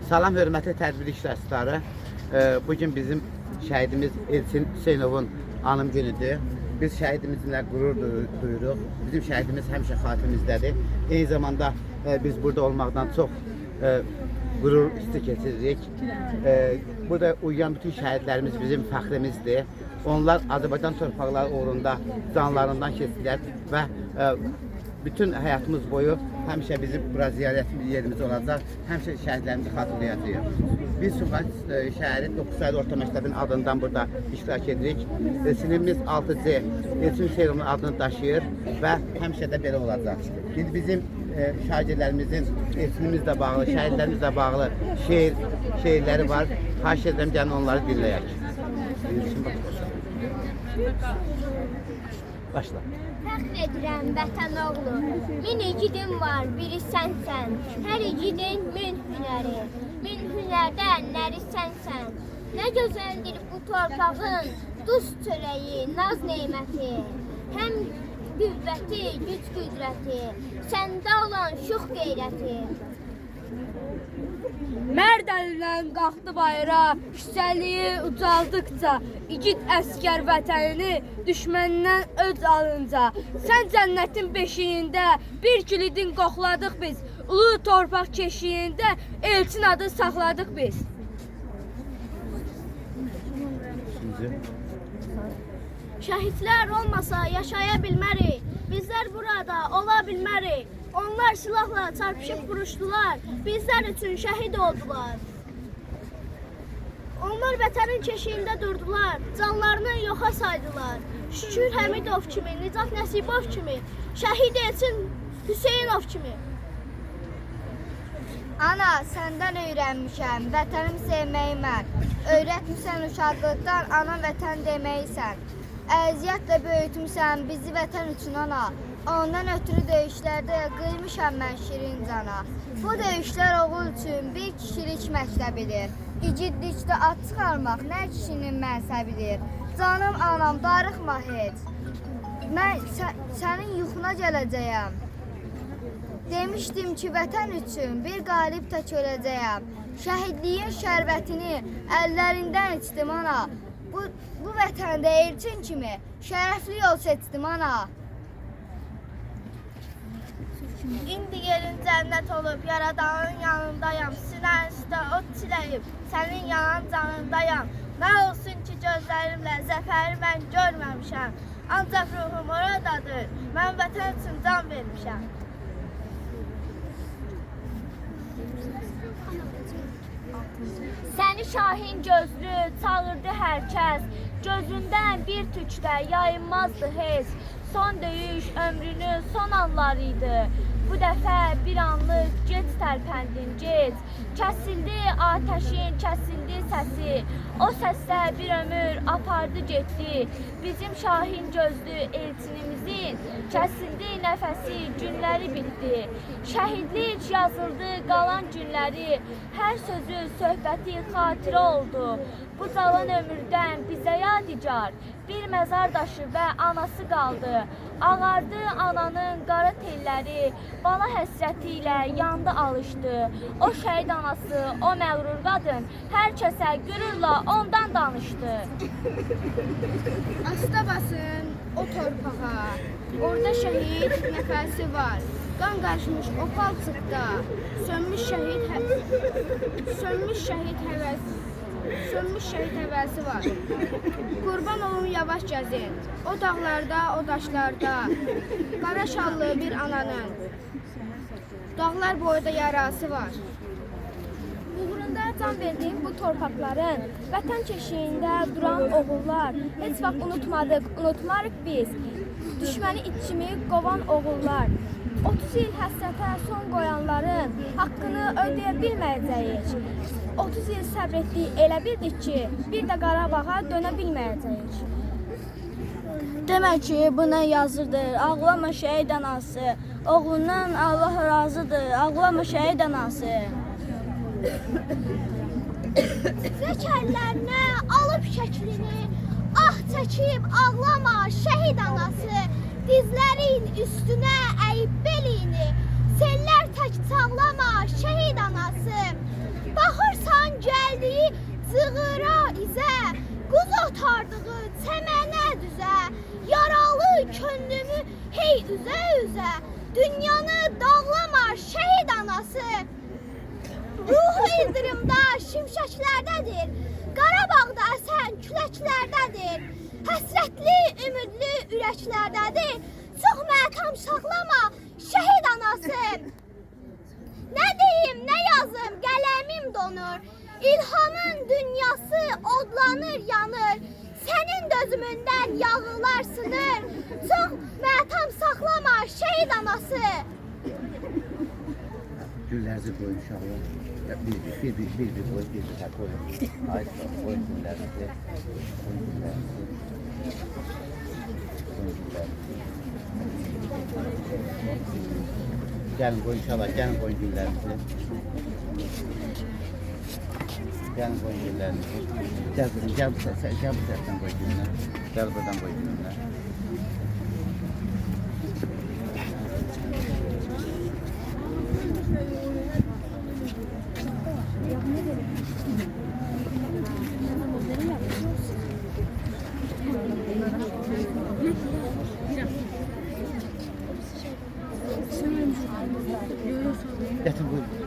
Salam hörmətli tədbir iştirakçıları. Bugün bizim şəhidimiz Elçin Hüseynovun anım günüdür. Biz şəhidimizlə qürur duyuruq. Bizim şəhidimiz həmişə xatirimizdədir. Eyni zamanda biz burada olmaqdan çox qürur hissi keçiririk. Burada uyuyan bütün şəhidlərimiz bizim fəxrimizdir. Onlar Azərbaycan torpaqları uğrunda canlarından keçdilər və bütün həyatımız boyu həmişə bizim bura ziyarət yerimiz olacaq. Həmişə şəhidlərimizi xatırlayacağıq. Biz Sumqayıt şəhəri 9 saylı orta məktəbin adından burada iştirak edirik. Sinifimiz 6C Elçin Hüseynovun adını daşıyır və həmişə də belə olacaq. Biz bizim şagirdlərimizin Elçinimizlə bağlı, şəhidlərimizlə bağlı şeirləri var. Xahiş edirəm, gəlin onları dinləyək. Başla. Fəxr edirəm vətən oğlu, min igidim var, biri sənsən. Hər igidin min hünəri, min hünərdə nəri sənsən. Nə gözəldir bu torpağın, duz çörəyi, naz neyməti. Həm qüvvəti, güc qüdrəti, səndə olan şux qeyrəti. Mərd əlindən qalxdı bayra, yüksəliyi ucaldıqca, igid əskər vətənini düşməndən öc alınca. Sən cənnətin beşiyində bir kilidin qoxladıq biz, ulu torpaq keşiyində Elçin adı saxladıq biz. Şəhidlər olmasa yaşaya bilmərik, bizlər burada ola bilmərik. Onlar silahla çarpışıb vuruşdular, bizlər üçün şəhid oldular. Onlar vətənin keşiyində durdular, canlarını yoxa saydılar. Şükür Həmidov kimi, Nicat Nəsibov kimi, şəhid Elçin Hüseynov kimi. Ana, səndən öyrənmişəm, vətənimi sevməyi mən. Öyrətmişsən uşaqlıqdan, ana vətən deməksən. Əziyyətlə böyütmüsən bizi vətən üçün ana. Ondan ötürü döyüşlərdə qıymışam mən şirin cana. Bu döyüşlər oğul üçün bir kişilik məktəbidir. İgidlikdə at çıxarmaq nə kişinin mənsəbidir. Canım anam, darıxma heç. Mən sənin yuxuna gələcəyəm. Demişdim ki, vətən üçün bir qalib tək öləcəyəm. Şəhidliyin şərbətini əllərindən içdim ana. Bu vətəndə Elçin kimi şərəfli yol seçdim ana. İndi yerin cənnət olub, yaradanın yanındayam. Sinən üstə ot çiləyib, sənin yanan canındayam. Nə olsun ki, gözlərimlə zəfəri mən görməmişəm. Ancaq ruhum oradadır, mən vətən üçün can vermişəm. Səni şahin gözlü çağırdı hər kəs. Gözündən bir tükdə yayınmazdı heç. Son döyüş ömrünün son anlarıydı. Bu dəfə bir anlıq gec tərpəndin, gec. Kəsildi ateşin, kəsildi səsi. O səsdə bir ömür apardı getdi. Bizim şahin gözlü elçinimizin kəsildi nəfəsi, günləri bitdi. Şəhidlik yazıldı qalan günləri. Hər sözü, söhbəti xatirə oldu. Bu cavan ömürdən bizə yadigar bir məzar daşı və anası qaldı. Ağardı ananın qara telləri, bala həsrəti ilə yandı alışdı. O şəhid anası, o məğrur qadın hər kəsə qürurla ondan danışdı. Asta basın o torpağa, orada şəhid nəfəsi var. Qan qaçmış o palçıqda, sönmüş şəhid həvəsi var. Qurban olun yavaş gəzin, o dağlarda, o daşlarda, qara şallı bir ananın, dağlar boyda yarası var. Uğrunda can verdiyim bu torpaqların, vətən keşiyində duran oğullar, heç vaxt unutmarıq biz. Düşməni it kimi qovan oğullar. 30 il həsrətə son qoyanların haqqını ödəyə bilməyəcəyik. 30 il səbr etdik, elə bildik ki, bir də Qarabağa dönə bilməyəcəyik. Demək ki, bu nə yazırdır, ağlama şəhid anası, oğlundan Allah razıdır, ağlama şəhid anası. Zəkərlərinə alıb şəklini, ah çəkib ağlama şəhid anası. Dizlərin üstünə əyib belini, sellər tək çağlama şəhid anası. Bax gəldiyi cığıra izə, quz otardığı çəmənə düzə, yaralı könlümü hey üzə üzə, dünyanı dağlamar şəhid anası. Ruhu ildırımda şimşəklərdədir, Qarabağda əsən küləklərdədir, həsrətli, ümidli ürəklərdədir, çox mətam saxlama şəhid anası. Nə deyim, nə yazım, qələmim donur, İlhamın dünyası odlanır, yanır, sənin dözümündən yağılar sınır, çox mətam saxlama şəhid anası. Güllerinizi koyun uşaqlar. Bir koyun, bir koyun. Ay koyun güllerinizi. Koyun güllerinizi. Koyun güllerinizi. Gelin koyun uşaqlar, gelin koyun güllerinizi. Gelin koyun güllerinizi. Gel kızım, gel bu sesten koyun güllerinizi. Gel buradan koyun güllerinizi. Getir buyurun.